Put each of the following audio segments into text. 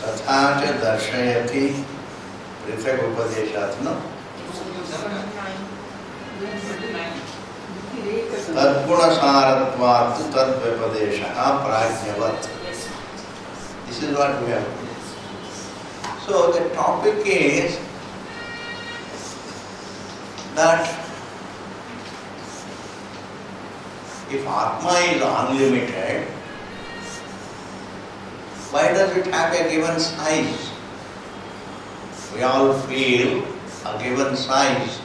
तथा च दर्शयति पृथक् उपदेशात् न तद्गुणसारत्वात् तद्व्यपदेशः प्राज्ञवत्. This is what we have. So the topic is that if Atma is unlimited, why does it have a given size? We all feel a given size.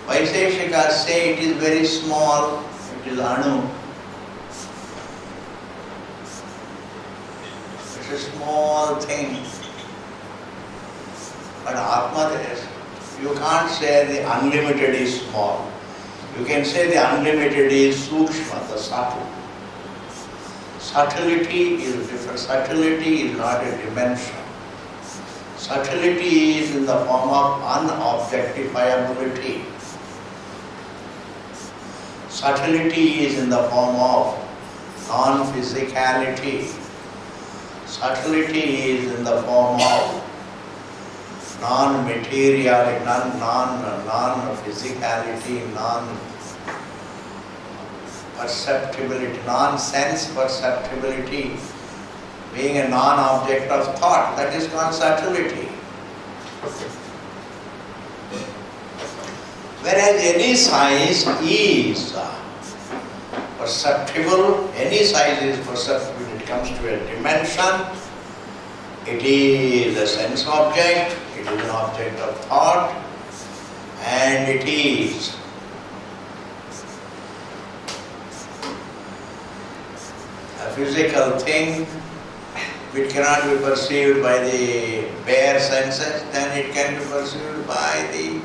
Vaisheshikas say it is very small, it is Anu. It's a small thing. But Atma is, you can't say the unlimited is small. You can say the unlimited is Sukshma, the subtle. Subtlety is different. Subtlety is not a dimension. Subtlety is in the form of unobjectifiability. Subtlety is in the form of non-physicality. Subtlety is in the form of non-materiality, non-physicality, non-perceptibility, non-sense perceptibility, being a non-object of thought, that is called subtlety. Whereas any size is perceptible, any size is perceptible when it comes to a dimension, it is a sense object, it is an object of thought, and it is a physical thing which cannot be perceived by the bare senses, then it can be perceived by the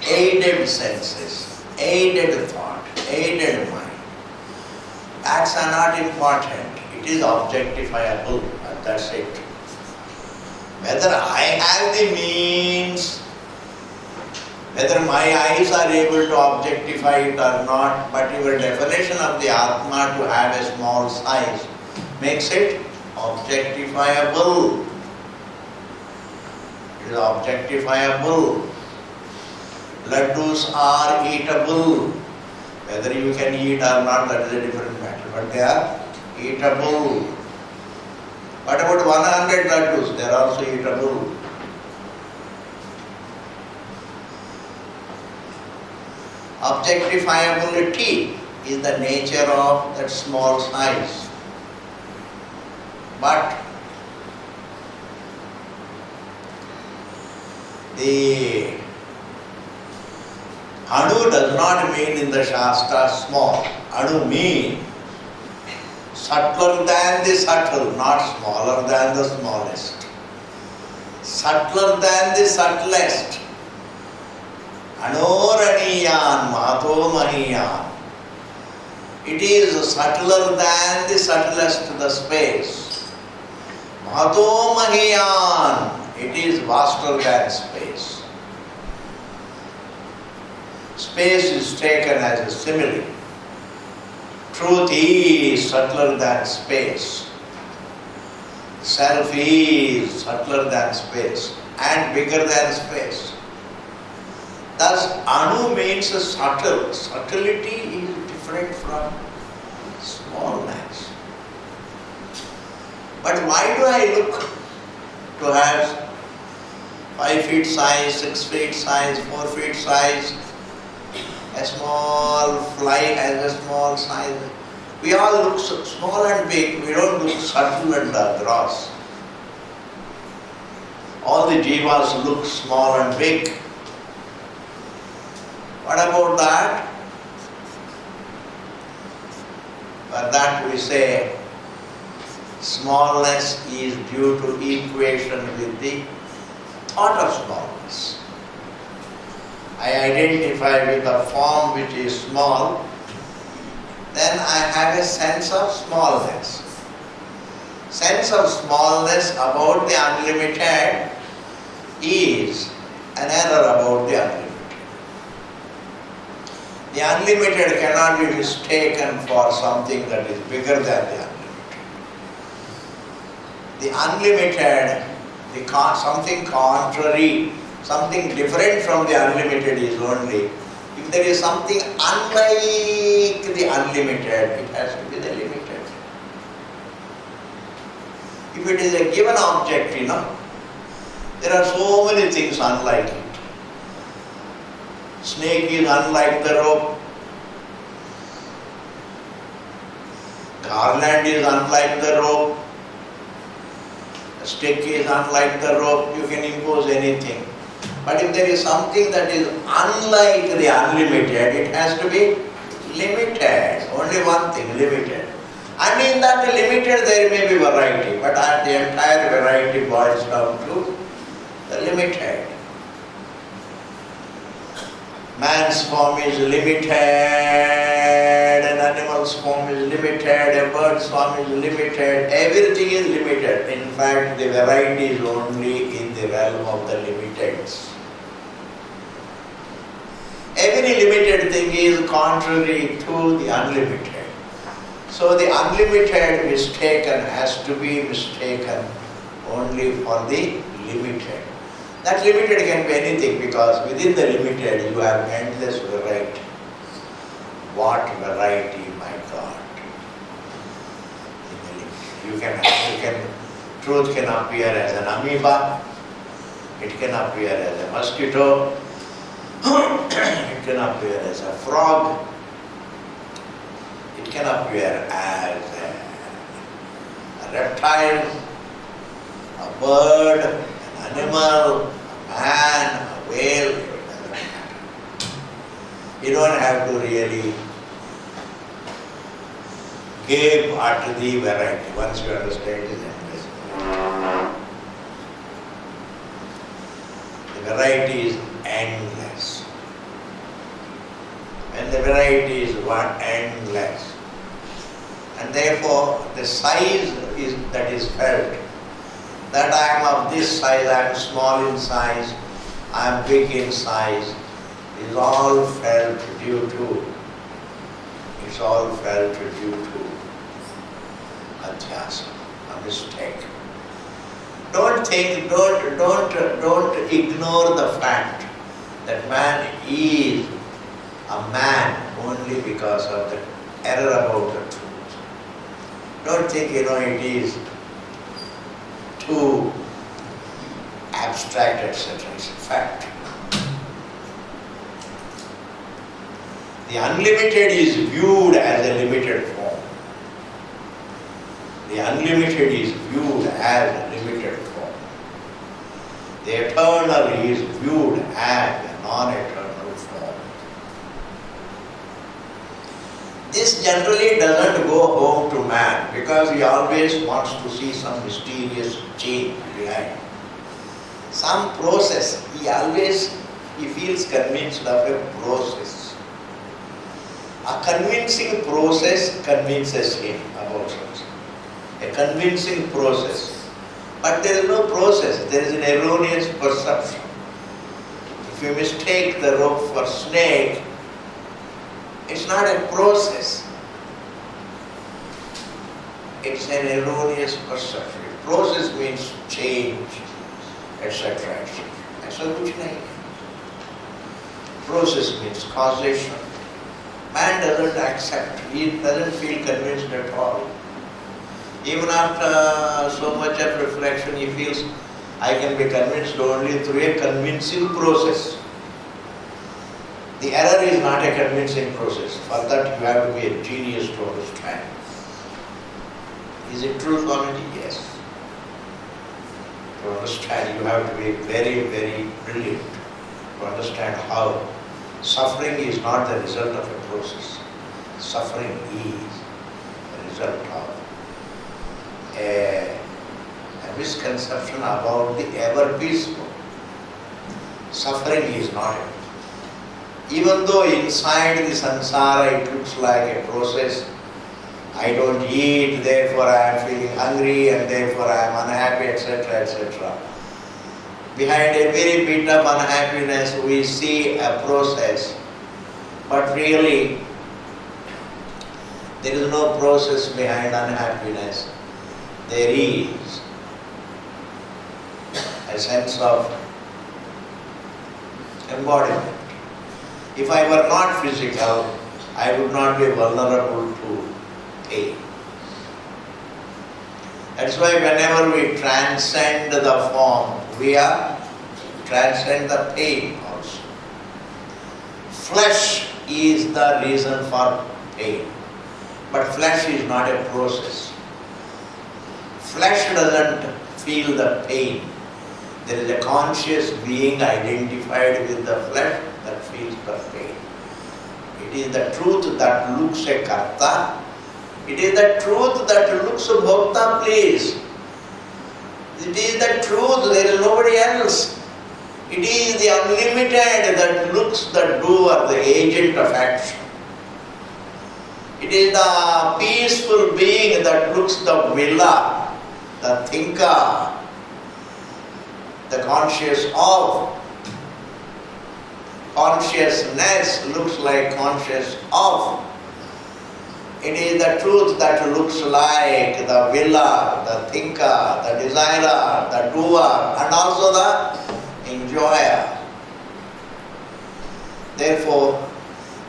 aided senses, aided thought, aided mind. Acts are not important, it is objectifiable, and that's it. Whether I have the means, whether my eyes are able to objectify it or not, but your definition of the Atma to have a small size makes it objectifiable. It is objectifiable. Laddus are eatable. Whether you can eat or not, that is a different matter, but they are eatable. What about 100 laddus? They are also eatable. Objectifiability is the nature of that small size. But the Anu does not mean in the Shastra small. Anu means subtler than the subtle, not smaller than the smallest. Subtler than the subtlest. Anoraniyan Mahato Mahiyan. It is subtler than the subtlest, the space. Mahato Mahiyan. It is vaster than space. Space is taken as a simile. Truth is subtler than space. Self is subtler than space and bigger than space. Thus, Anu means subtle. Subtlety is different from smallness. But why do I look to have 5 feet size, 6 feet size, 4 feet size? A small fly has a small size. We all look small and big, we don't look subtle and gross. All the jivas look small and big. What about that? For that we say smallness is due to equation with the thought of smallness. I identify with a form which is small, then I have a sense of smallness. Sense of smallness about the unlimited is an error about the unlimited. The unlimited cannot be mistaken for something that is bigger than the unlimited. The unlimited, something contrary, something different from the unlimited is only. If there is something unlike the unlimited, it has to be the limited. If it is a given object, there are so many things unlike it. Snake is unlike the rope. Garland is unlike the rope. A stick is unlike the rope. You can impose anything. But if there is something that is unlike the unlimited, it has to be limited. Only one thing, limited. And in that limited there may be variety, but the entire variety boils down to the limited. Man's form is limited, an animal's form is limited, a bird's form is limited, everything is limited. In fact, the variety is only in the realm of the limiteds. Every limited thing is contrary to the unlimited. So the unlimited mistaken has to be mistaken only for the limited. That limited can be anything, because within the limited you have endless variety. What variety, my God! In the limited. Truth can appear as an amoeba, it can appear as a mosquito, it can appear as a frog, it can appear as a reptile, a bird, an animal, a man, a whale. It doesn't matter. You don't have to really gape at the variety. Once you understand, it is endless. The variety is endless. When the variety is endless, and therefore the size that is felt, that I am of this size, I am small in size, I am big in size, is all felt due to adhyasa, a mistake. Don't ignore the fact that man is a man only because of the error about the truth. Don't think it is too abstract, etc. It's a fact. The unlimited is viewed as a limited form. The unlimited is viewed as a limited form. The eternal is viewed as a non-eternal form. This generally doesn't go home to man, because he always wants to see some mysterious change behind. Some process. He feels convinced of a process. A convincing process convinces him about something. A convincing process. But there is no process, there is an erroneous perception. If you mistake the rope for snake, it's not a process. It's an erroneous perception. Process means change, etc. ऐसा कुछ नहीं. Process means causation. Man doesn't accept, he doesn't feel convinced at all. Even after so much of reflection, he feels, I can be convinced only through a convincing process. The error is not a convincing process. For that you have to be a genius to understand. Is it true, Swamiji? Yes. To understand, you have to be very, very brilliant to understand how suffering is not the result of a process. Suffering is the result of a misconception about the ever peaceful. Suffering is not it. Even though inside the samsara it looks like a process, I don't eat, therefore I am feeling hungry and therefore I am unhappy, etc., etc. Behind every bit of unhappiness we see a process, but really there is no process behind unhappiness. There is a sense of embodiment. If I were not physical, I would not be vulnerable to pain. That's why whenever we transcend the form, we are transcend the pain also. Flesh is the reason for pain, but flesh is not a process. Flesh doesn't feel the pain. There is a conscious being identified with the flesh that feels the pain. It is the truth that looks a karta. It is the truth that looks a bhokta, please. It is the truth, there is nobody else. It is the unlimited that looks the doer, the agent of action. It is the peaceful being that looks the willer, the thinker, the conscious of. Consciousness looks like conscious of. It is the truth that looks like the willer, the thinker, the desirer, the doer, and also the enjoyer. Therefore,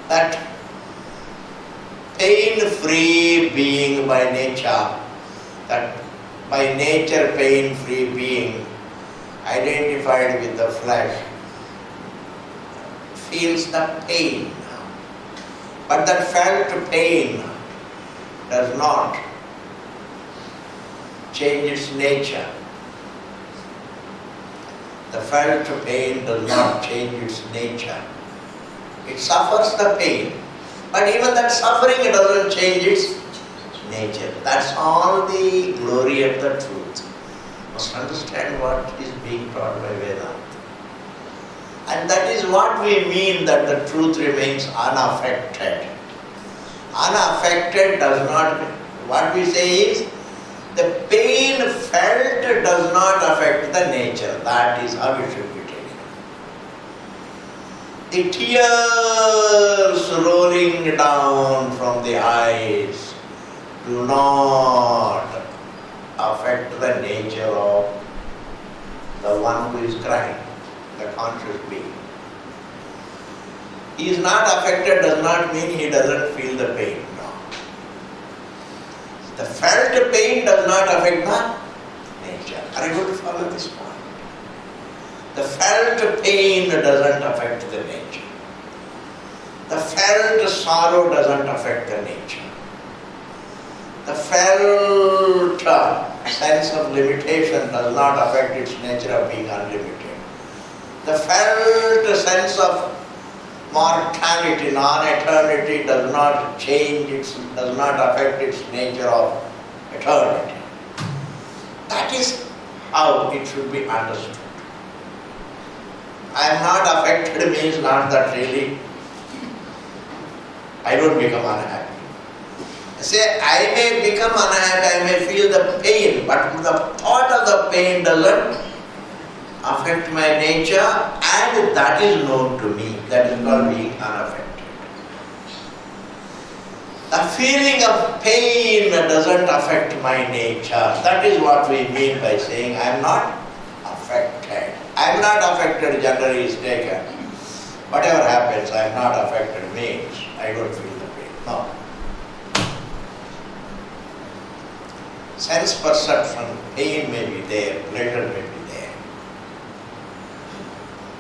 that pain-free being by nature, that by nature pain-free being, identified with the flesh, feels the pain. But that felt pain does not change its nature. The felt pain does not change its nature. It suffers the pain, but even that suffering doesn't change its nature. That's all the glory of the truth. You must understand what is being taught by Vedanta. And that is what we mean that the truth remains unaffected. Unaffected does not, what we say is, the pain felt does not affect the nature. That is how it should be taken. The tears rolling down from the eyes do not affect the nature of the one who is crying, the conscious being. He is not affected does not mean he doesn't feel the pain. No. The felt pain does not affect the nature. Are you going to follow this point? The felt pain doesn't affect the nature. The felt sorrow doesn't affect the nature. The felt sense of limitation does not affect its nature of being unlimited. The felt sense of mortality, non-eternity does not does not affect its nature of eternity. That is how it should be understood. I am not affected means not that really I don't become unhappy. Say, I may become unhappy, I may feel the pain, but the thought of the pain doesn't affect my nature, and that is known to me. That is called being unaffected. The feeling of pain doesn't affect my nature. That is what we mean by saying I am not affected. I am not affected generally is taken. Whatever happens, I am not affected means I don't feel the pain. No. Sense perception, pain may be there, pleasure may be there.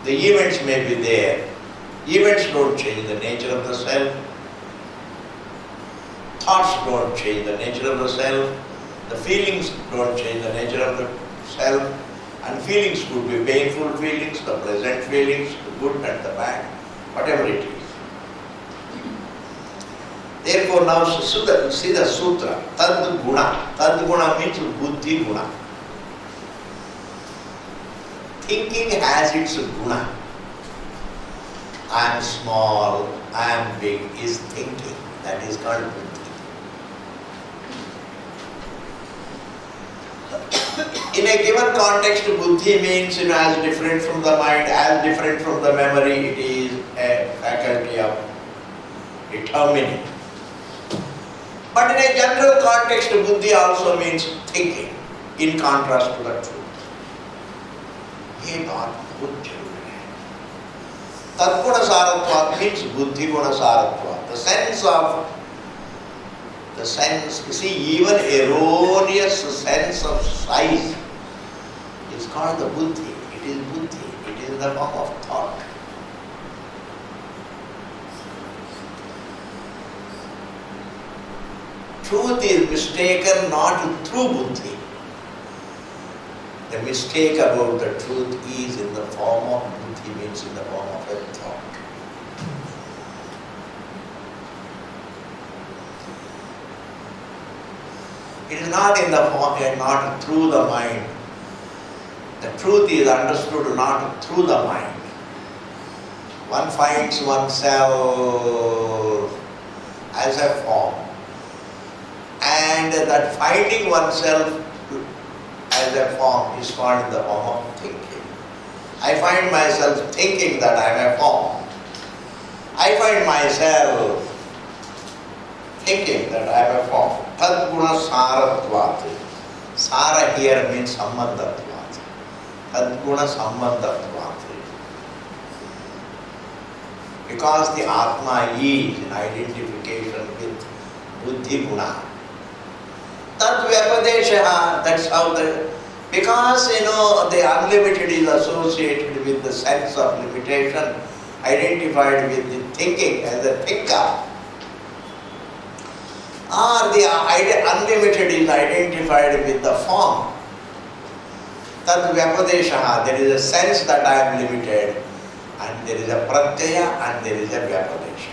The events may be there. Events don't change the nature of the self. Thoughts don't change the nature of the self. The feelings don't change the nature of the self. And feelings could be painful feelings, the pleasant feelings, the good and the bad, whatever it is. Therefore now see the sutra, tad guna. Tad guna means buddhi guna. Thinking has its guna. I am small, I am big is thinking. That is called buddhi. In a given context, buddhi means as different from the mind, as different from the memory. It is a faculty of determining. But in a general context, buddhi also means thinking, in contrast to the truth. ये बात बहुत जरूरी है. तद्गुण सारत्वात् means बुद्धि गुण सारत्वात्. The sense, you see, even erroneous sense of size is called the buddhi. It is buddhi. It is in the form of thought. Truth is mistaken not through buddhi. The mistake about the truth is in the form of buddhi, means in the form of a thought. It is not in the form, not through the mind. The truth is understood not through the mind. One finds oneself as a form, and that finding oneself as a form is called in the form of thinking. I find myself thinking that I am a form. I find myself thinking that I am a form. Tadguna saratvat. Sara here means sambandhatvat. Tadguna sambandhatvat. Because the Atma is in identification with buddhi guna. Tad vyapadesha, that's how because the unlimited is associated with the sense of limitation, identified with the thinking as a thinker. Or the unlimited is identified with the form. Tad vyapadesha, there is a sense that I am limited, and there is a pratyaya and there is a vyapadesha.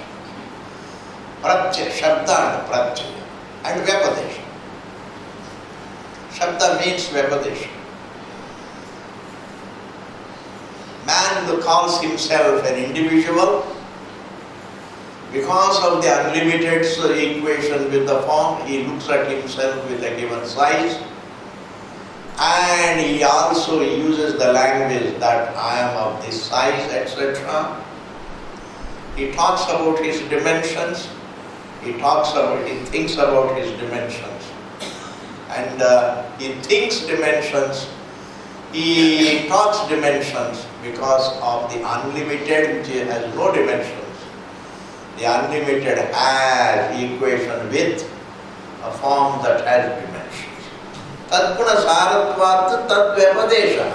Pratyaya, shabda and pratyaya, and vyapadesha. Shabda means vyapadesha. Man who calls himself an individual because of the unlimited equation with the form, he looks at himself with a given size, and he also uses the language that I am of this size, etc. He talks about his dimensions, he thinks about his dimensions, and he thinks dimensions, he talks dimensions because of the unlimited, which has no dimensions. The unlimited has equation with a form that has dimensions. Tadguna saratvat tadvyapadesha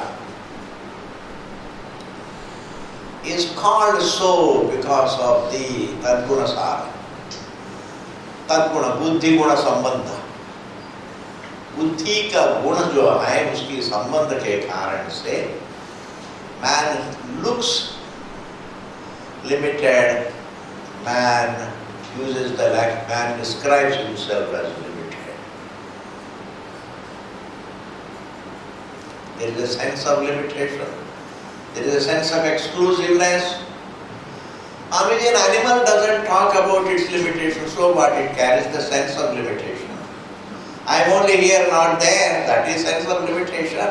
is called so because of the tadguna sara. Tadguna, buddhi guna sambandha. बुद्धि का गुण जो है उसकी संबंध के कारण से man looks limited, man describes himself as limited. There is a sense of limitation, there is a sense of exclusiveness. I mean, an animal doesn't talk about its limitation, so what? It carries the sense of limitation. I am only here, not there. That is sense of limitation.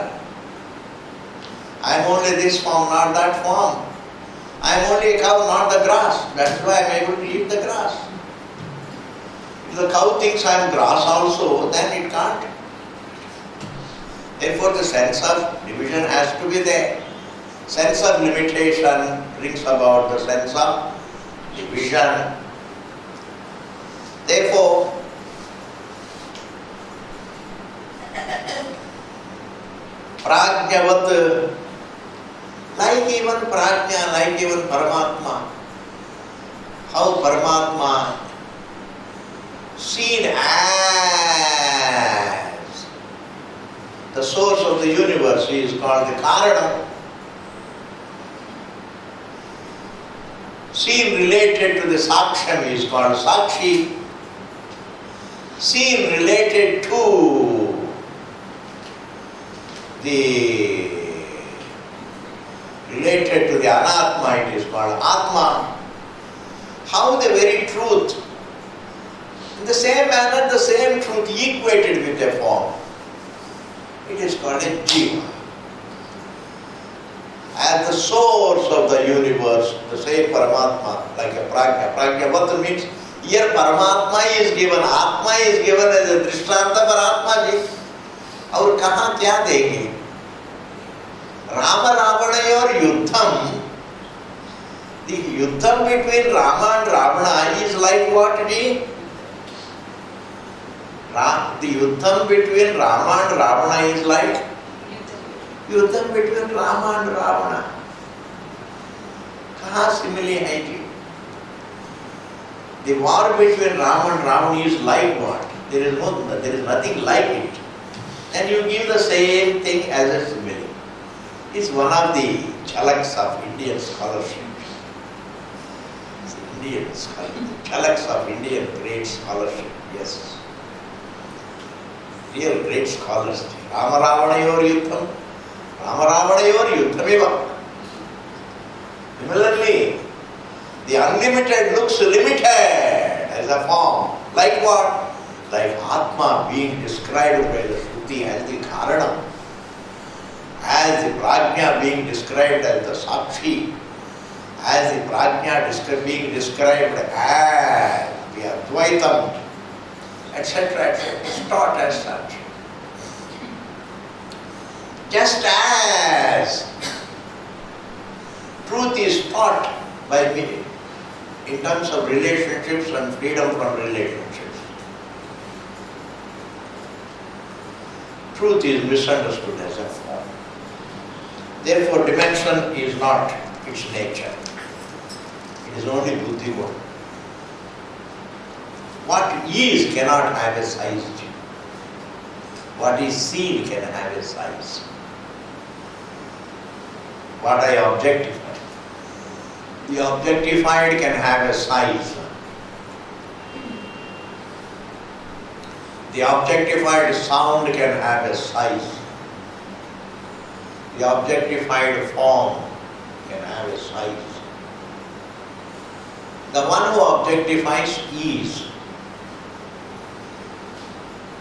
I am only this form, not that form. I am only a cow, not the grass. That's why I am able to eat the grass. If the cow thinks I am grass also, then it can't. Therefore, the sense of division has to be there. Sense of limitation brings about the sense of division. Therefore, prajnavat, like even prajna, like even Paramatma, how Paramatma seen as the source of the universe, he is called the Karana. Seen related to the Saksham, he is called Sakshi. Seen related to the Anatma, it is called Atma. How the very truth, in the same manner, the same truth equated with a form, it is called a Jiva. As the source of the universe, the same Paramatma, like a Prajna. Prajnavat means here Paramatma is given, Atma is given as a Drishtanta for Atma ji. और कहाँ क्या देंगे? Rama Ravanayor Yuddham, the Yuddham between Rama and Ravana is like what it is? The Yuddham between Rama and Ravana is like Yuddham between Rama and Ravana. कहाँ simile है जी? The war between Rama and Ravana is like what? There is nothing like it. And you give the same thing as a simile. It's one of the chalaks of Indian scholarship. It's Indian scholarship. Chalaks of Indian great scholarship. Yes. Real great scholars. Rama Ravanayor Yuddham. Rama Ravanayor Yuddhameva. Similarly, the unlimited looks limited as a form. Like what? Like Atma being described by the Shruti as the Karanam, as the Prajna being described as the Sakshi, as the Prajna being described as the Advaitam, etc., etc. It's taught as such. Just as truth is taught by me in terms of relationships and freedom from relationships. Truth is misunderstood as a form. Therefore, dimension is not its nature. It is only buddhi mode. What is cannot have a size. What is seen can have a size. What I objectify. The objectified can have a size. The objectified sound can have a size. The objectified form can have a size. The one who objectifies is.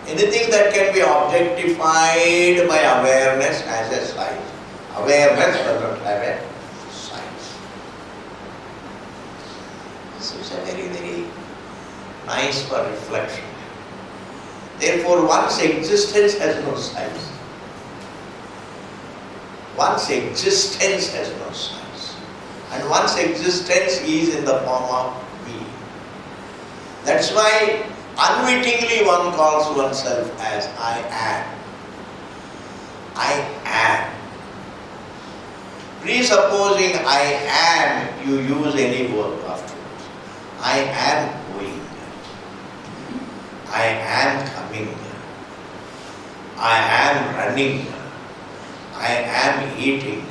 Anything that can be objectified by awareness has a size. Awareness does not have a size. This is a very, very nice for reflection. Therefore, one's existence has no size. One's existence has no size. And one's existence is in the form of being. That's why unwittingly one calls oneself as I am. I am. Presupposing I am, you use any verb afterwards. I am going. I am coming. I am running. I am eating.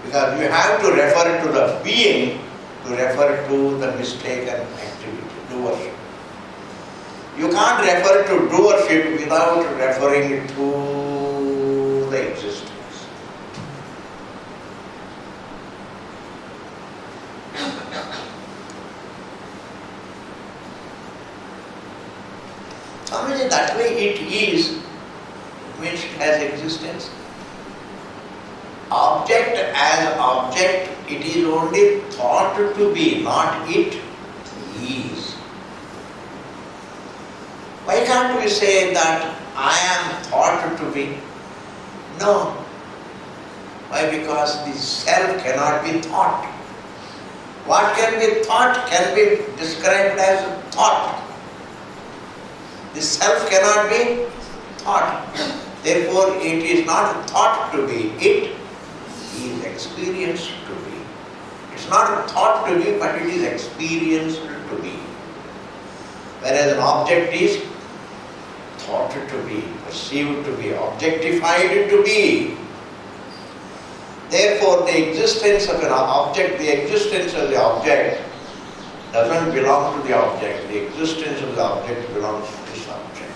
Because you have to refer to the being to refer to the mistaken activity, doership. You can't refer to doership without referring to the existence. Swamiji, that way it is, means it has existence. Object as object, it is only thought to be, not it is. Why can't we say that I am thought to be? No. Why? Because the self cannot be thought. What can be thought can be described as thought. The self cannot be thought. Therefore, it is not thought to be, it is experienced to be. It's not thought to be, but it is experienced to be. Whereas an object is thought to be, perceived to be, objectified to be. Therefore, the existence of an object, the existence of the object doesn't belong to the object. The existence of the object belongs to the subject.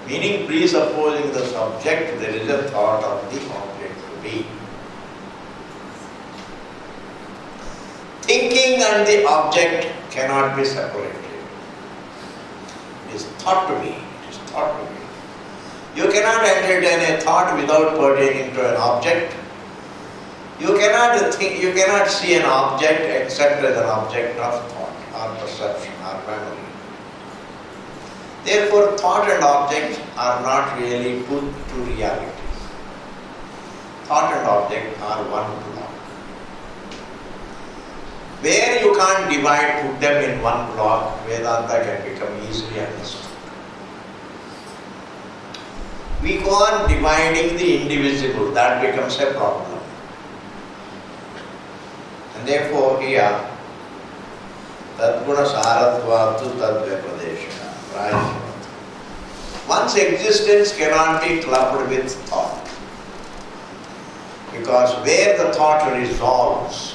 Meaning, presupposing the subject, there is a thought of the object to be. Thinking and the object cannot be separated. It is thought to be. It is thought to be. You cannot entertain a thought without pertaining to an object. You cannot think, you cannot see an object except as an object of thought or perception or memory. Therefore, thought and object are not really put to reality. thought and object are one block. Where you can't divide, put them in one block, Vedanta can become easily understood. We go on dividing the indivisible, that becomes a problem. And therefore here, Tadguna Sarattvatu Tadvyapadesha, right? One's existence cannot be clubbed with thought. Because where the thought resolves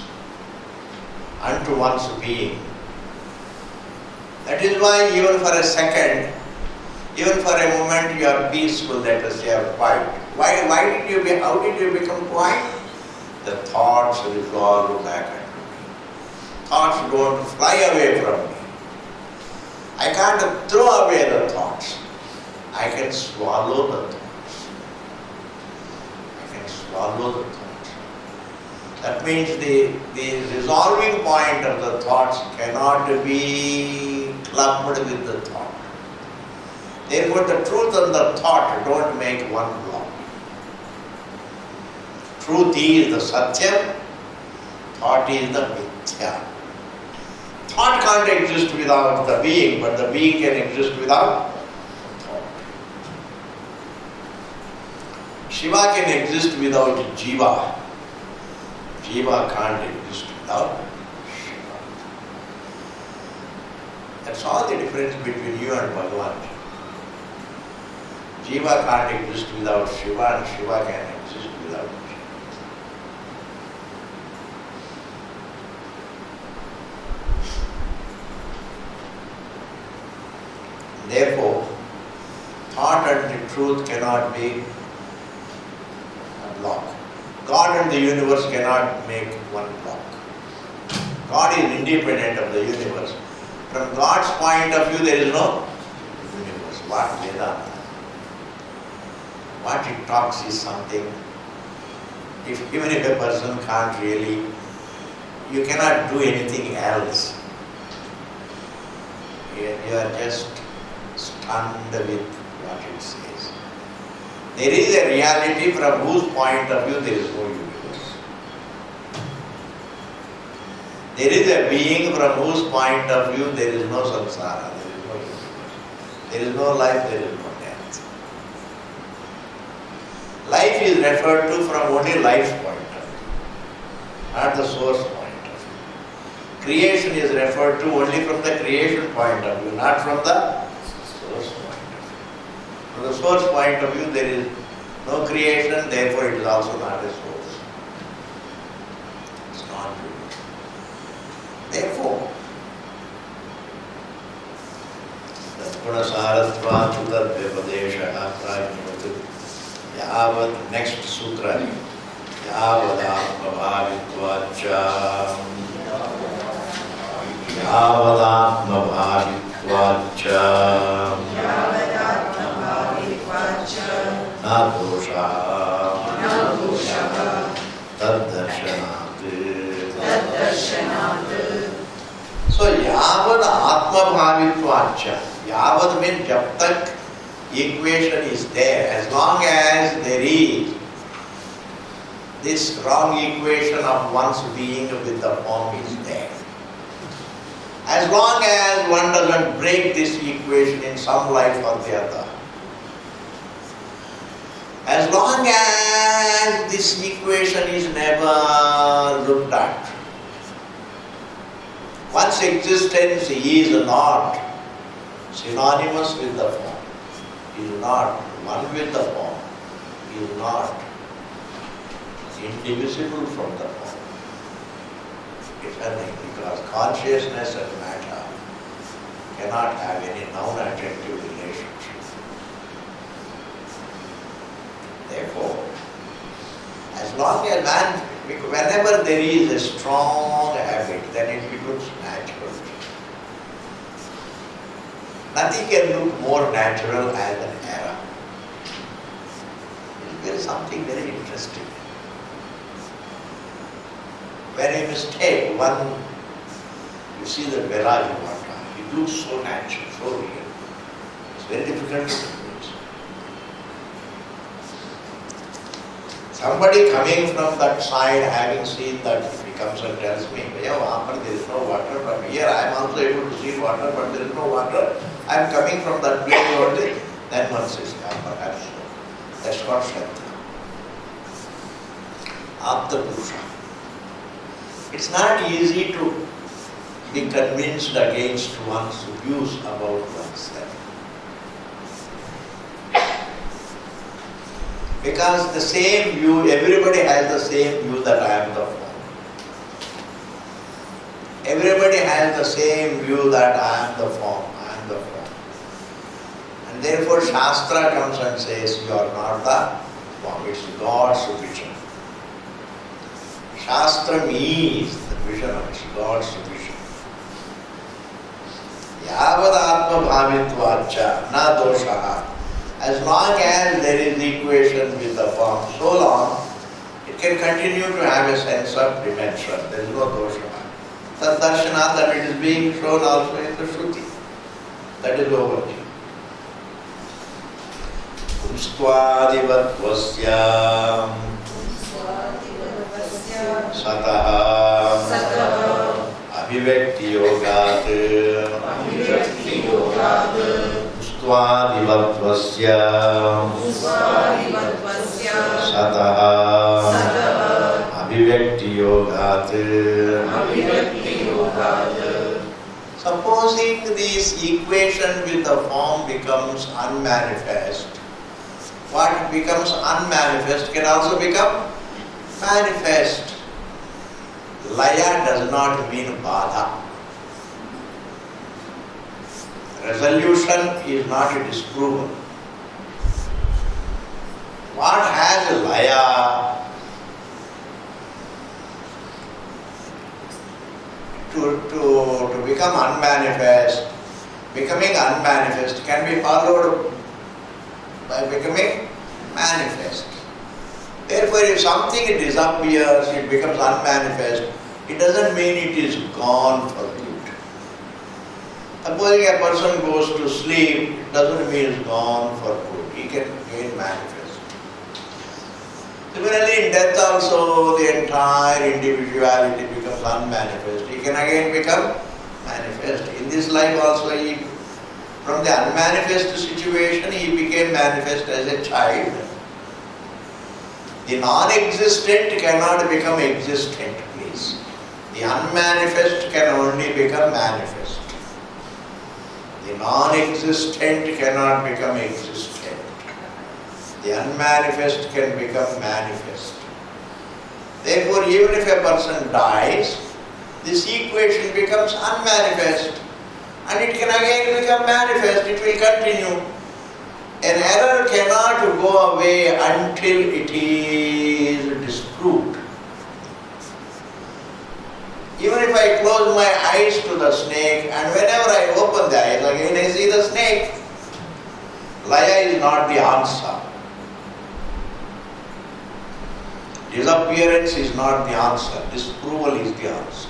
unto one's being, that is why even for a second, even for a moment you are peaceful, let us say, or quiet. How did you become quiet? The thoughts resolve back at me. Thoughts don't fly away from me. I can't throw away the thoughts. I can swallow the thoughts. I can swallow the thoughts. That means the resolving point of the thoughts cannot be clubbed with the thought. Therefore, the truth and the thought don't make one block. Truth is the Satyam, thought is the Mithya. Thought can't exist without the being, but the being can exist without thought. Shiva can exist without Jiva. Jiva can't exist without Shiva. That's all the difference between you and Bhagavan. Jiva can't exist without Shiva, and Shiva can exist without Jiva. Therefore, thought and the truth cannot be a block. God and the universe cannot make one block. God is independent of the universe. From God's point of view, there is no universe. What Vedanta? What it talks is something, even if a person can't really, you cannot do anything else. You are just stunned with what it says. There is a reality from whose point of view there is no universe. There is a being from whose point of view there is no samsara, there is no universe. There is no life, there is no death. Life is referred to from only life's point of view, not the source point of view. Creation is referred to only from the creation point of view, not from the source point of view. From the source point of view, there is no creation, therefore it is also not a source. It's not true. Therefore, Tadguna Sarattvatu Tadvyapadesha Prajñotu Yavat, next sutra, Yavadātma bhavitvacha Yavadātma bhavitvacha na dosha taddarshanāt. So Yavad Atma bhavitvacha. Yavad means jab tak equation is there, as long as there is this wrong equation of one's being with the form is there. As long as one doesn't break this equation in some life or the other, as long as this equation is never looked at, one's existence is not synonymous with the form. Is not one with the form, is not indivisible from the form. Eternal, because consciousness and matter cannot have any noun-adjective relationship. Therefore, as long as whenever there is a strong habit, then it becomes natural. Nothing can look more natural as an error. There is something very interesting. When a mistake, you see the Vairagya water, it looks so natural, so real. It's very difficult to do it. Somebody coming from that side, having seen that, he comes and tells me, yeah, there is no water, but here I am also able to see water, but there is no water. I am coming from that place only. Then one says, yeah, perhaps so. That's not Shraddha. Apta Purusha. It's not easy to be convinced against one's views about oneself. Because the same view, everybody has the same view that I am the form. Everybody has the same view that I am the form, I am the form. And therefore Shastra comes and says, you are not the form, it's God's vision. Shastra means the vision of God's vision. Yavad atma bhavitvacha na doshaha. As long as there is equation with the form, so long it can continue to have a sense of dimension. There is no dosha. That darshana that it is being shown also in the Shruti. That is overdue. Kumstvadivatvasya sataha abhivekti yogat Kumstvadivatvasya sataha abhivekti yogat. Supposing this equation with the form becomes unmanifest, what becomes unmanifest can also become manifest. Laya does not mean Bada. Resolution is not a disproval. What has Laya? To become unmanifest, becoming unmanifest can be followed by becoming manifest. Therefore, if something disappears, it becomes unmanifest, it doesn't mean it is gone for good. Supposing a person goes to sleep, it doesn't mean it's gone for good. He can again manifest. Similarly, in death also, the entire individuality becomes unmanifest. He can again become manifest. In this life also, from the unmanifest situation, he became manifest as a child. The non-existent cannot become existent, please. The unmanifest can only become manifest. The non-existent cannot become existent. The unmanifest can become manifest. Therefore, even if a person dies, this equation becomes unmanifest and it can again become manifest, it will continue. An error cannot go away until it is disproved. Even if I close my eyes to the snake and whenever I open the eyes again I see the snake, Laya is not the answer. Disappearance is not the answer. Disproval is the answer.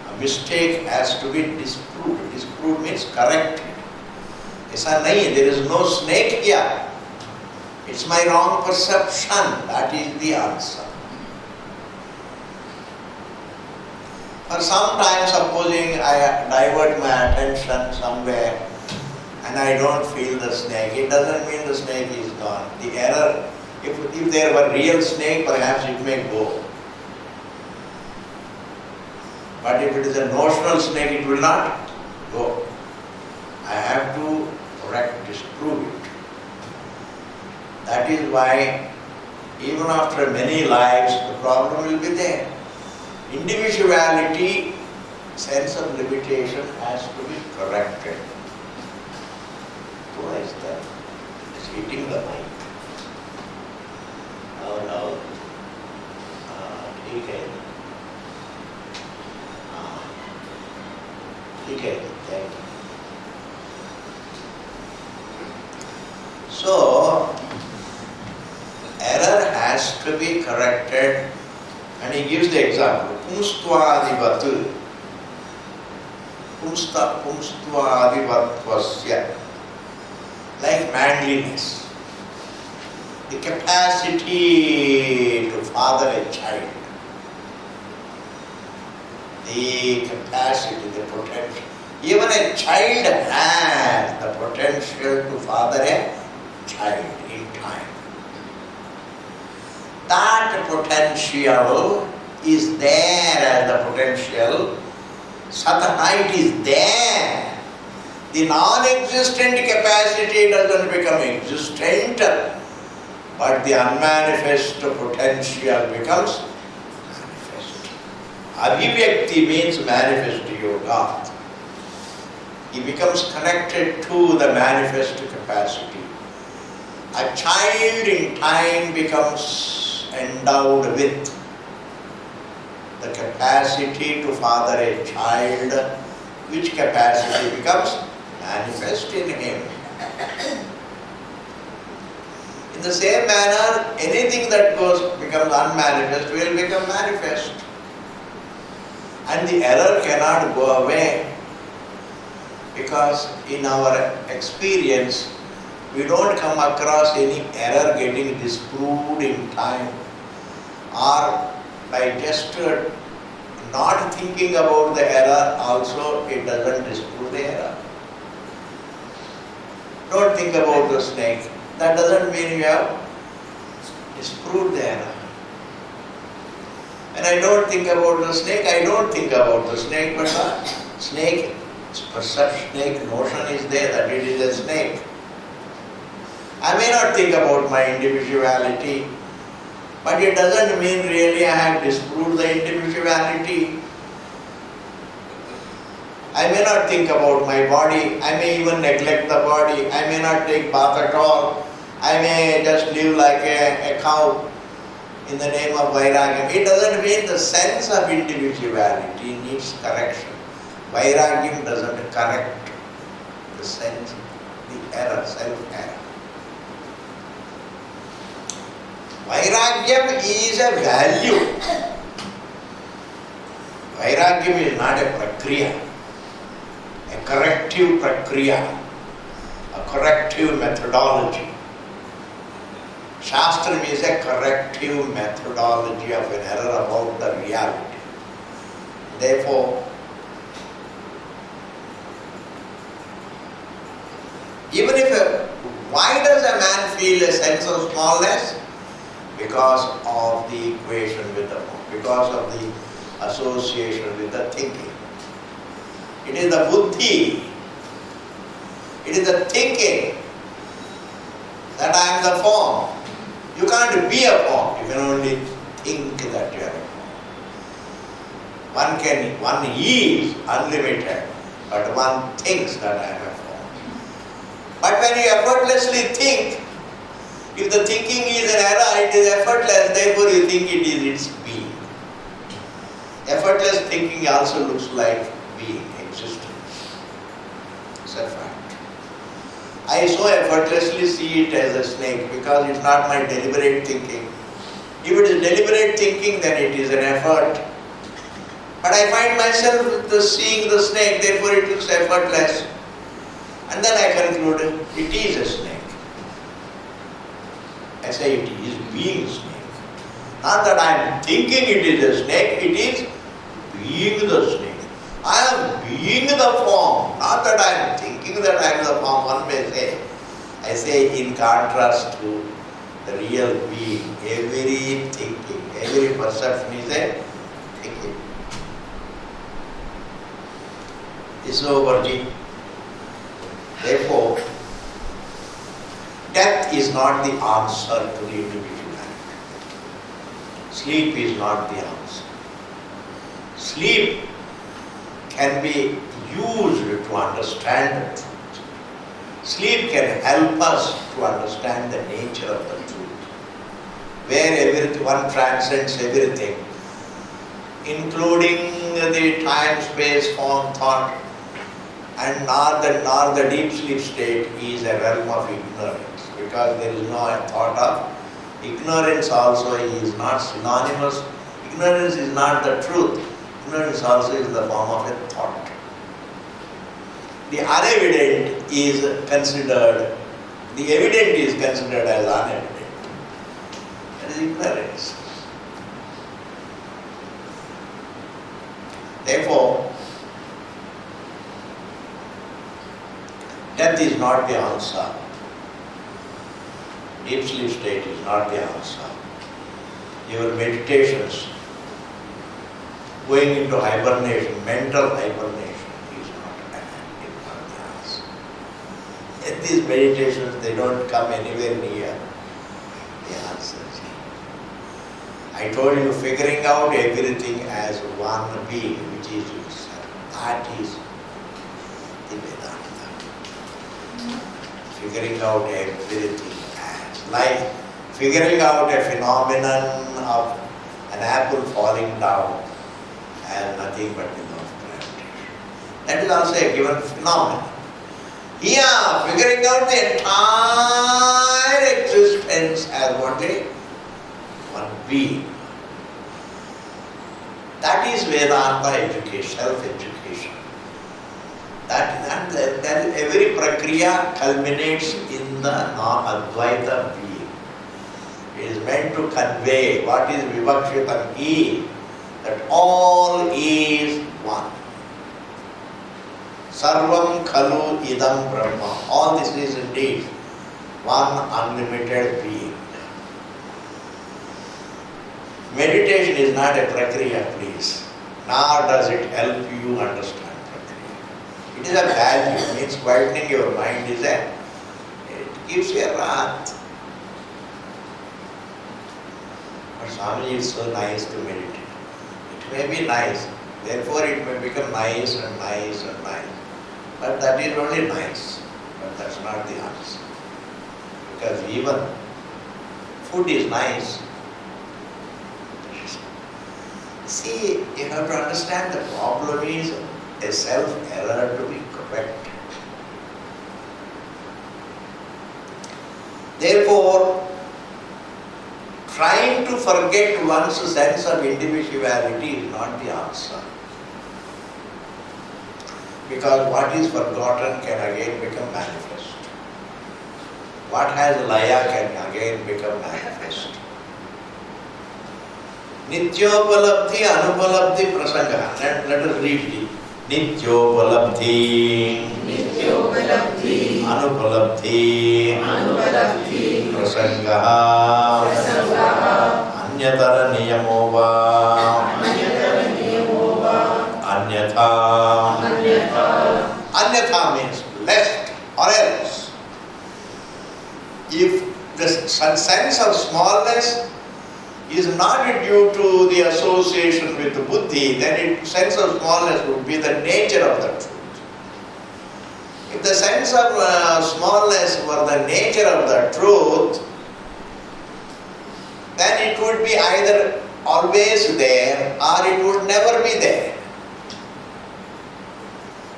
A mistake has to be disproved. Disproved means corrected. Aisa nahi, there is no snake here. It's my wrong perception. That is the answer. For some time, supposing I divert my attention somewhere and I don't feel the snake, it doesn't mean the snake is gone. The error, if there were real snake, perhaps it may go. But if it is a notional snake, it will not go. I have to disprove it. That is why even after many lives, the problem will be there. Individuality, sense of limitation has to be corrected. What is that? It's hitting the mic. No. ठीक है. Thank you. So, error has to be corrected, and he gives the example. Kumstvadivatu. Kumstvadivatvasya. Like manliness. the capacity to father a child. The capacity, the potential. Even a child has the potential to father a child in time. That potential is there as the potential. Satana, it is there. The non-existent capacity doesn't become existent, but the unmanifest potential becomes manifest. Abhivyakti means manifest yoga. He becomes connected to the manifest capacity. A child in time becomes endowed with the capacity to father a child, which capacity becomes manifest in him. In the same manner, anything that becomes unmanifest will become manifest. And the error cannot go away, because in our experience, we don't come across any error getting disproved in time, or by just not thinking about the error also it doesn't disprove the error. Don't think about the snake. That doesn't mean you have disproved the error. When I don't think about the snake, I don't think about the snake, but the snake, perception, snake notion is there that it is a snake. I may not think about my individuality, but it doesn't mean really I have disproved the individuality. I may not think about my body, I may even neglect the body, I may not take bath at all, I may just live like a cow in the name of Vairagyam. It doesn't mean the sense of individuality needs correction. Vairagyam doesn't correct the sense, the error, self-error. Vairagyam is a value. Vairagyam is not a prakriya, a corrective prakriya, a corrective methodology. Shastram is a corrective methodology of an error about the reality. Therefore, why does a man feel a sense of smallness? Because of the equation with the form, because of the association with the thinking. It is the buddhi, it is the thinking that I am the form. You can't be a form, you can only think that you are a form. One is unlimited, but one thinks that I am a form. But when you effortlessly think, if the thinking is an error, it is effortless, therefore you think it is its being. Effortless thinking also looks like being, existence. It's a fact. I so effortlessly see it as a snake because it's not my deliberate thinking. If it is deliberate thinking, then it is an effort. But I find myself seeing the snake, therefore it looks effortless. And then I conclude, it is a snake. I say it is being a snake. Not that I am thinking it is a snake, it is being the snake. I am being the form, not that I am thinking that I am the form, one may say. I say in contrast to the real being, every thinking, every perception is a thinking. This is Overji. Therefore, death is not the answer to the individuality. Sleep is not the answer. Sleep can be used to understand the truth. Sleep can help us to understand the nature of the truth, where one transcends everything, including the time, space, form, thought, and nor the deep sleep state is a realm of ignorance, because there is no thought of ignorance. Also is not synonymous. Ignorance is not the truth. Ignorance also is the form of a thought. The unevident is considered, the evident is considered as unevident. That is ignorance. Therefore, death is not the answer. Deep sleep state is not the answer. Your meditations, going into hibernation, mental hibernation, is not the answer. In these meditations, they don't come anywhere near the answers. I told you, figuring out everything as one being, which is yourself. That is the Vedanta. Figuring out everything as like figuring out a phenomenon of an apple falling down as nothing but the law of gravitation. That is also a given phenomenon. Here, figuring out the entire existence as one being. That is Vedanta education, self-education. That every prakriya culminates in the non-advaita being. It is meant to convey what is vivakshitam is, that all is one. Sarvam khalu idam brahma. All this is indeed one unlimited being. Meditation is not a prakriya, please. Nor does it help you understand prakriya. It is a value. It means quietening your mind it gives you a wrath. But Swamiji is so nice to meditate. It may be nice. Therefore it may become nice and nice and nice. But that is only nice. But that's not the answer. Because even food is nice. See, you have to understand the problem is a self-error to be corrected. Therefore, trying to forget one's sense of individuality is not the answer. Because what is forgotten can again become manifest. What has laya can again become manifest. Nityopalabdhi, anupalabdhi, prasanga. Let us read it. Nityopalabdhi, anupalabdhi, prasanga, anyatara niyamo va, anyatha. Anyatha means lest or else. If the sense of smallness is not due to the association with the buddhi, then sense of smallness would be the nature of the truth. If the sense of smallness were the nature of the truth, then it would be either always there or it would never be there.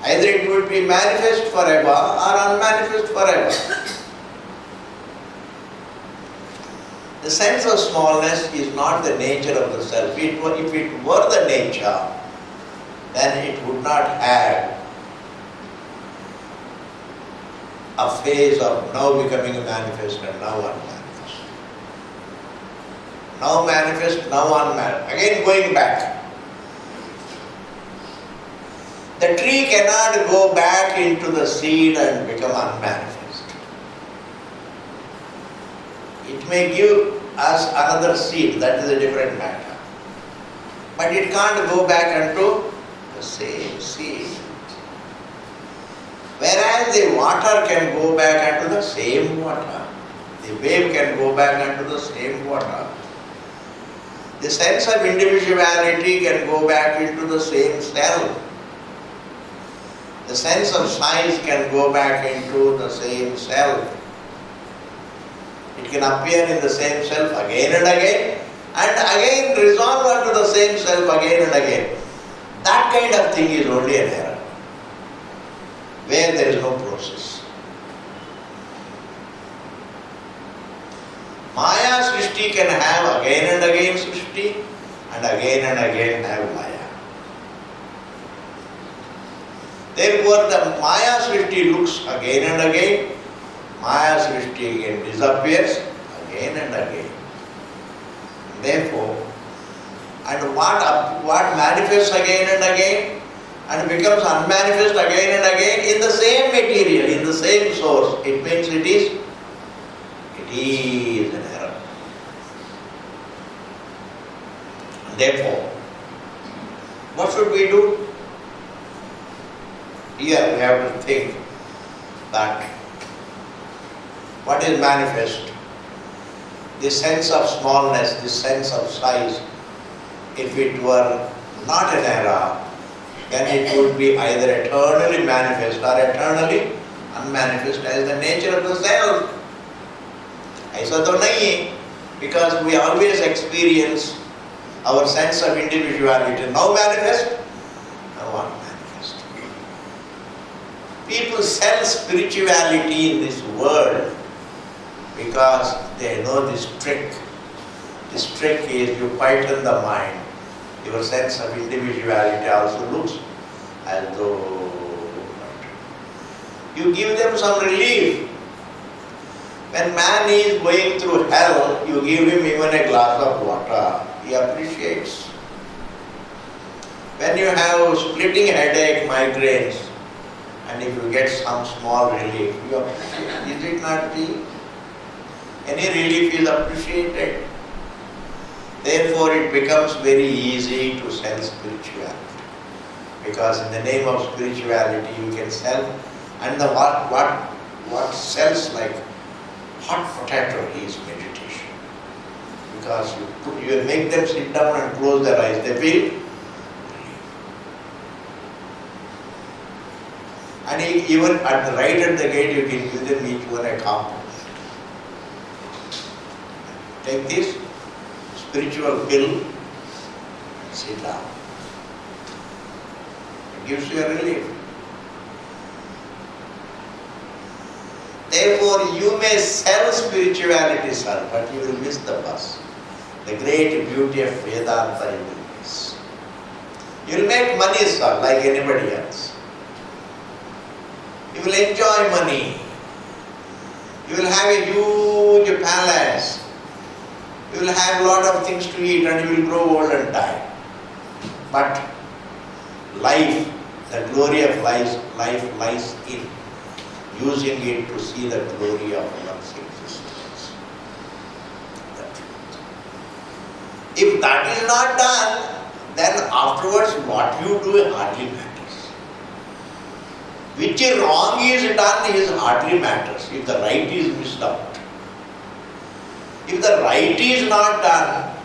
Either it would be manifest forever or unmanifest forever. The sense of smallness is not the nature of the self. If it were the nature, then it would not have a phase of now becoming manifest and now unmanifest. Now manifest, now unmanifest. Again going back. The tree cannot go back into the seed and become unmanifest. It may give us another seed, that is a different matter. But it can't go back into the same seed. Whereas the water can go back into the same water. The wave can go back into the same water. The sense of individuality can go back into the same cell. The sense of size can go back into the same cell. It can appear in the same self again and again resolve onto the same self again and again. That kind of thing is only an error, where there is no process. Maya Srishti can have again and again Srishti and again have Maya. Therefore, the Maya Srishti looks again and again. Maya Srishti again disappears again and again. Therefore, and what manifests again and again and becomes unmanifest again and again in the same material, in the same source, it means it is an error. Therefore, what should we do? Here we have to think that what is manifest, this sense of smallness, this sense of size, if it were not an error, then it would be either eternally manifest or eternally unmanifest as the nature of the self. ऐसा तो नहीं है, because we always experience our sense of individuality. Now manifest, now unmanifest. People sell spirituality in this world because they know this trick. This trick is you quieten the mind. Your sense of individuality also looks as though you give them some relief. When man is going through hell, you give him even a glass of water, he appreciates. When you have splitting headache, migraines, and if you get some small relief, you appreciate. Is it not the? Any relief is appreciated. Therefore, it becomes very easy to sell spirituality. Because in the name of spirituality, you can sell, and the what sells like hot potato is meditation. Because you make them sit down and close their eyes, they feel. And even at the gate, you can give them each one a cup. Take this spiritual pill, sit down. It gives you a relief. Therefore, you may sell spirituality, sir, but you will miss the bus. The great beauty of Vedanta you will miss. You will make money, sir, like anybody else. You will enjoy money. You will have a huge palace. You will have a lot of things to eat and you will grow old and die. But life, the glory of life lies in using it to see the glory of one's existence. If that is not done, then afterwards what you do hardly matters. Which wrong is done is hardly matters if the right is missed out. If the right is not done,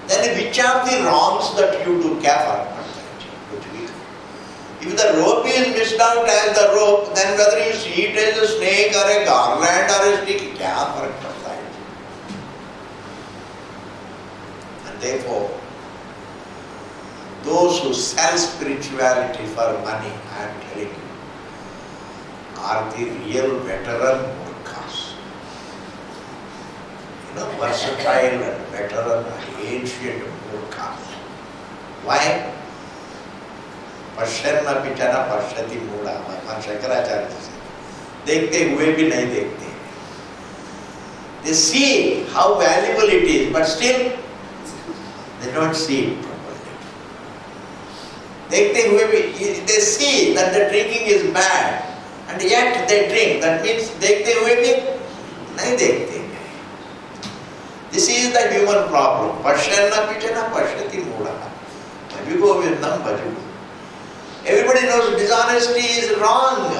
then which of the wrongs that you do, kya farak padta hai? If the rope is missed out as the rope, then whether you see it as a snake or a garland or a stick, kya farak padta hai? And therefore, those who sell spirituality for money, I am telling you, are the real veteran murkhas. Versatile and veteran and ancient murkhas. Why? पश्यन्ना पिचना पश्यति मूढ़ा, भगवान शंकराचार्य जी से देखते हुए भी नहीं देखते. They see how valuable it is, but still they don't see it properly. देखते हुए भी, they see that the drinking is bad, and yet they drink. That means देखते हुए भी नहीं देखते. This is the human problem. Pashyanna pichana pashyati mudha. Bhajugo vindam bhajugo. Everybody knows dishonesty is wrong,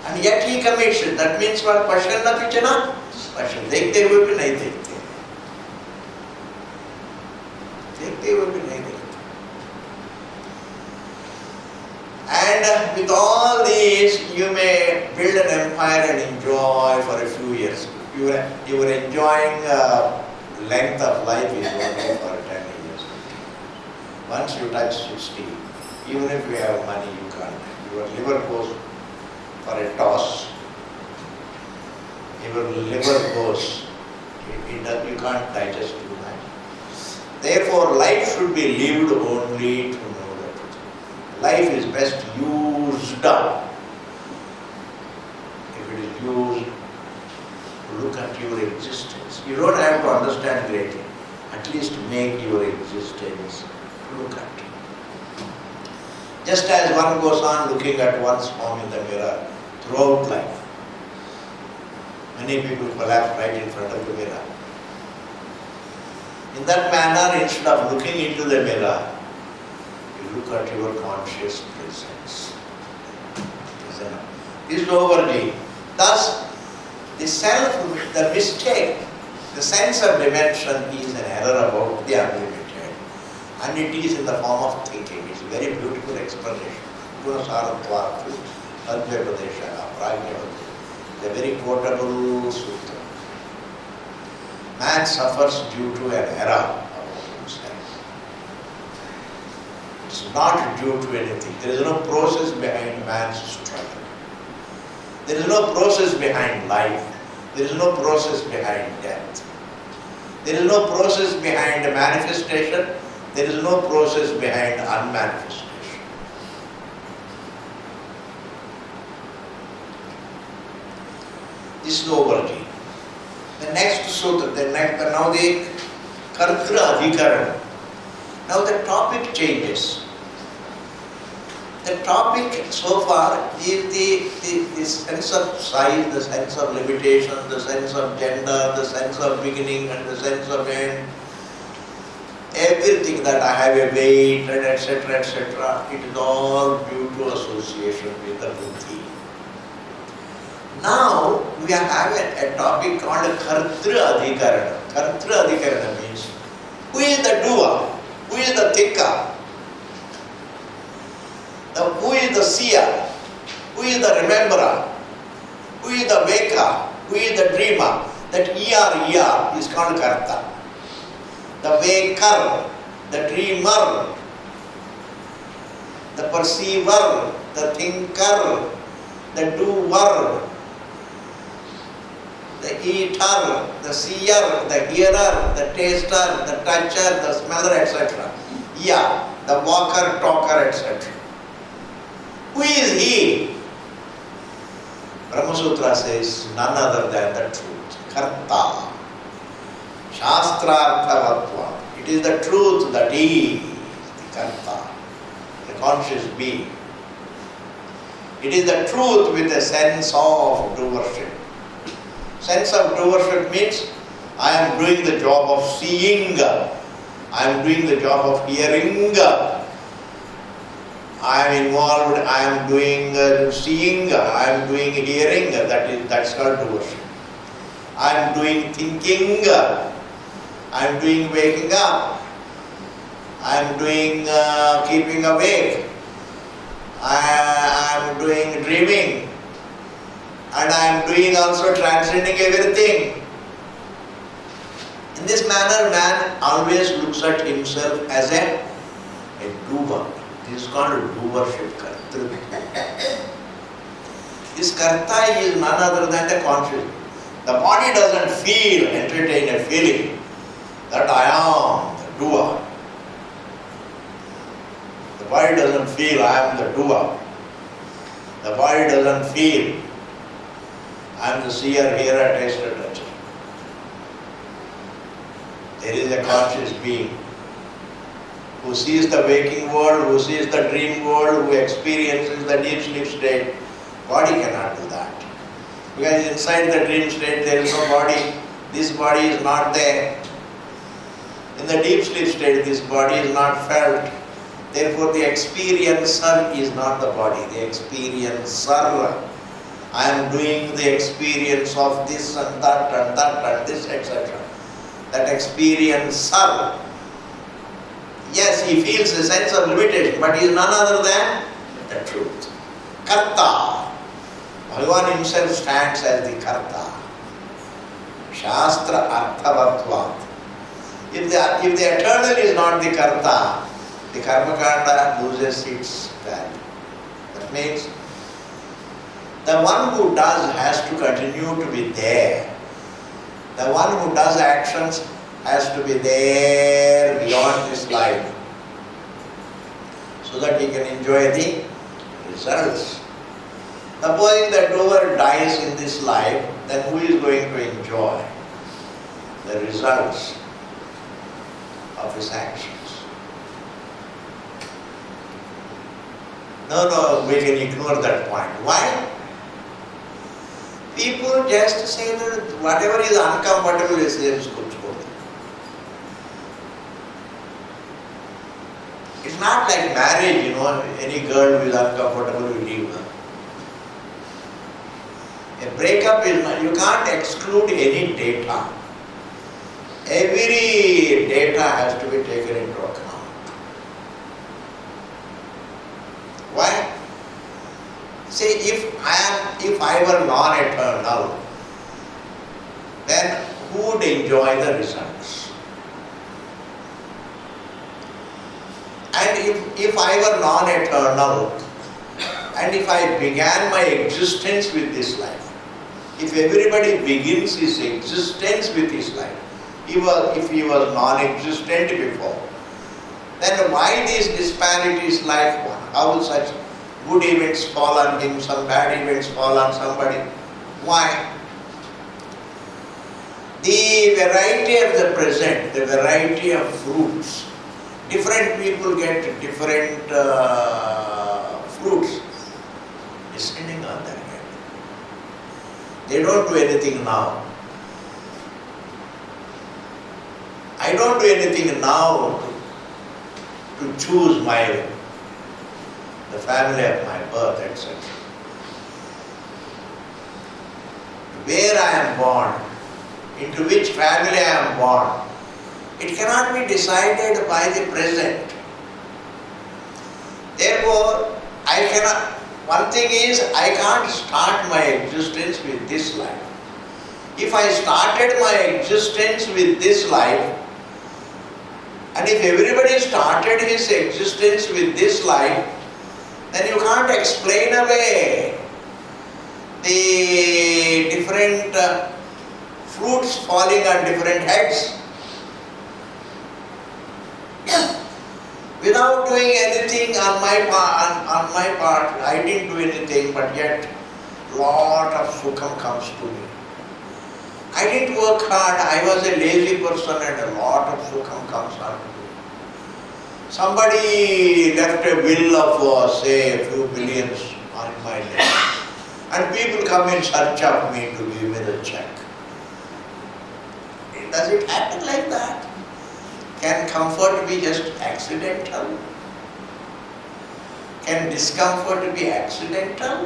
and yet he commits it. That means what? Pashyanna pichana pashyati. देखते हुए भी नहीं देखते. देखते हुए भी नहीं देखते. And with all these, you may build an empire and enjoy for a few years. You were enjoying length of life is only for 10 years. Once you touch 60, even if you have money, you can't. Your liver goes for a toss. Your liver goes. You can't digest too much. Therefore, life should be lived only to know the truth. Life is best used up. If it is used, look at your existence. You don't have to understand greatly. at least make your existence look at. Just as one goes on looking at one's form in the mirror throughout life. Many people collapse right in front of the mirror. In that manner, instead of looking into the mirror, you look at your conscious presence. This is overly. Thus, the self, the mistake, the sense of dimension is an error about the unlimited. And it is in the form of thinking. It's a very beautiful explanation. Gunasaratva, Advyapadesha, Prajnavati. The very quotable sutra. Man suffers due to an error about himself. It's not due to anything. There is no process behind man's struggle. There is no process behind life. There is no process behind death. There is no process behind manifestation. There is no process behind unmanifestation. This is novelty. The next sutra, now the Kartra Adhikarana. Now the topic changes. The topic so far is the sense of size, the sense of limitation, the sense of gender, the sense of beginning and the sense of end. Everything that I have a weight and etc. etc. It is all due to association with the buddhi. Now we are having a topic called Kartra Adhikarana. Kartra Adhikarana means who is the doer? Who is the thinker? Who is the seer? Who is the rememberer? Who is the waker? Who is the dreamer? That ER is called Karta. The waker, the dreamer, the perceiver, the thinker, the doer, the eater, the seer, the hearer, the taster, the toucher, the smeller, etc. Yeah, the walker, talker, etc. Who is he? Brahma Sutra says none other than the truth. Karta. Shastrarthavatva. It is the truth that is the Karta, the conscious being. It is the truth with a sense of doership. Sense of doership means I am doing the job of seeing, I am doing the job of hearing, I am involved, I am doing seeing, I am doing hearing, that's called doership. I am doing thinking, I am doing waking up, I am doing keeping awake, I am doing dreaming, and I am doing also transcending everything. In this manner, man always looks at himself as a doer. This is called doership, karta. This karta is none other than the conscious. The body doesn't entertain a feeling that I am the doer. The body doesn't feel I am the doer. The body doesn't feel I am the seer, hearer, taster, toucher. There is a conscious being who sees the waking world, who sees the dream world, who experiences the deep sleep state. Body cannot do that. Because inside the dream state there is no body. This body is not there. In the deep sleep state this body is not felt. Therefore the experiencer is not the body. The experiencer. I am doing the experience of this and this, etc. That experiencer. Yes, he feels a sense of limitation, but he is none other than the truth. Karta. Bhagavan himself stands as the Karta. Shastra Arthavatvat. If the eternal is not the Karta, the Karmakanda loses its value. That means the one who does has to continue to be there. The one who does actions has to be there beyond this life, so that he can enjoy the results. Supposing the doer dies in this life, then who is going to enjoy the results? of his actions. No, we can ignore that point. Why? People just say that whatever is uncomfortable is there. It's not like marriage, any girl who is uncomfortable will leave her. A breakup is not, you can't exclude any data. Every data has to be taken into account. Why? See, if I were non-eternal, then who would enjoy the results? And if I were non-eternal, and if I began my existence with this life, if everybody begins his existence with his life, if he was non-existent before, then why these disparities like how will such good events fall on him, some bad events fall on somebody? Why? The variety of the present, the variety of fruits, different people get different fruits descending on their head. They don't do anything now. I don't do anything now to choose the family of my birth, etc. Where I am born, into which family I am born, it cannot be decided by the present. Therefore, one thing is, I can't start my existence with this life. If I started my existence with this life, and if everybody started his existence with this life, then you can't explain away the different fruits falling on different heads. Without doing anything on my part, I didn't do anything, but yet lot of sukham comes to me. I didn't work hard, I was a lazy person and a lot of sukham comes on to me. Somebody left a will of say a few billions on my name, and people come in search of me to give me the check. Does it happen like that? Can comfort be just accidental? Can discomfort be accidental?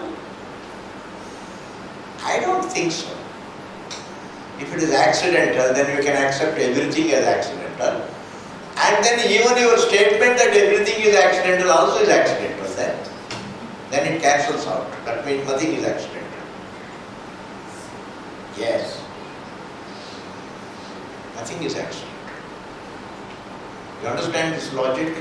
I don't think so. If it is accidental, then you can accept everything as accidental. And then even your statement that everything is accidental also is accidental then it cancels out. That means nothing is accidental. Yes. Nothing is accidental. You understand this logic?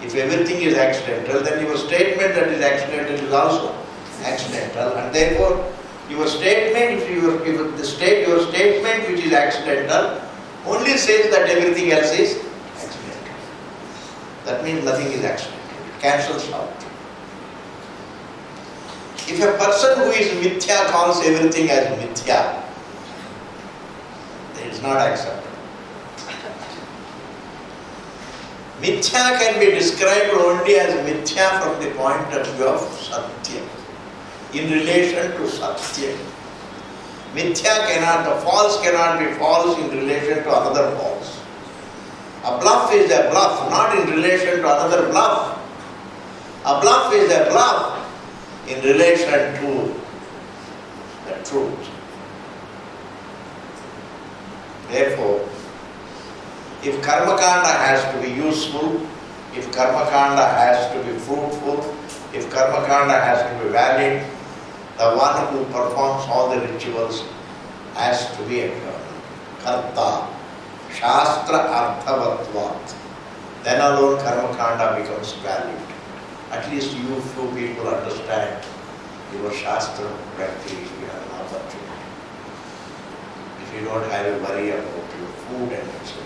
If everything is accidental, then your statement that is accidental is also accidental, and therefore your statement, your statement which is accidental only says that everything else is accidental. That means nothing is accidental. It cancels out. If a person who is mithya calls everything as mithya, then it is not acceptable. Mithya can be described only as mithya from the point of view of satya, in relation to satya. The false cannot be false in relation to another false. A bluff is a bluff, not in relation to another bluff. A bluff is a bluff in relation to the truth. Therefore, if karma kanda has to be useful, if karma kanda has to be fruitful, if karma kanda has to be valid, the one who performs all the rituals has to be eternal. Karta, Shastra Arthavatvat. Then alone karma kanda becomes valid. At least you few people understand your Shastra practice, you have an opportunity. If you don't have a worry about your food and etc.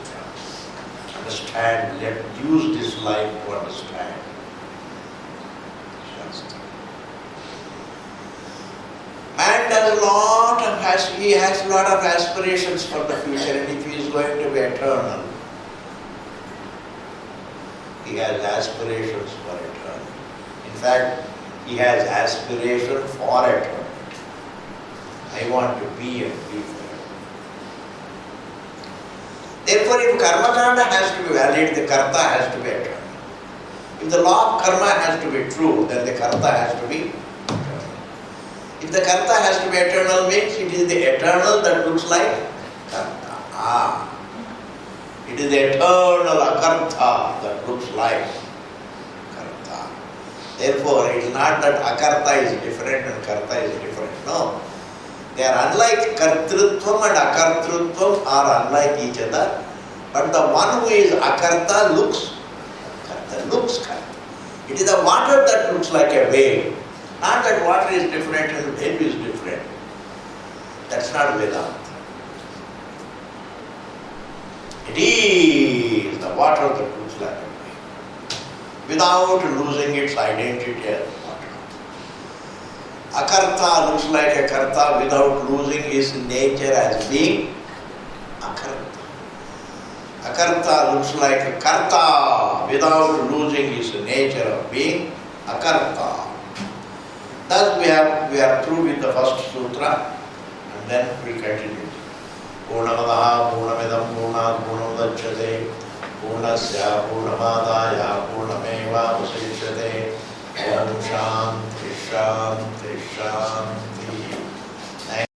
Understand, use this life to understand Shastra. Man does he has a lot of aspirations for the future, and if he is going to be eternal, he has aspirations for eternity. In fact, he has aspiration for eternity. I want to be and be forever. Therefore, if karma kanda has to be valid, the karta has to be eternal. If the law of karma has to be true, then the karta has to be eternal. If the karta has to be eternal, means it is the eternal that looks like karta. It is the eternal akarta that looks like karta. Therefore, it is not that akarta is different and karta is different. No. They are unlike. Kartrutvam and akartrutvam are unlike each other. But the one who is akarta looks karta. It is the water that looks like a wave. Not that water is different and the wave is different. That's not Vedanta. It is the water that looks like a wave, without losing its identity as water. Akarta looks like a karta without losing its nature as being akarta. Akarta looks like a karta without losing its nature of being akarta. Thus we are through with the first sutra, and then we continue. Purnamadaha Purnamidam Purnat Purnamudachyate Purnasya Purnamadaya Purnameva Vasishyate Om Shanti Shanti Shanti.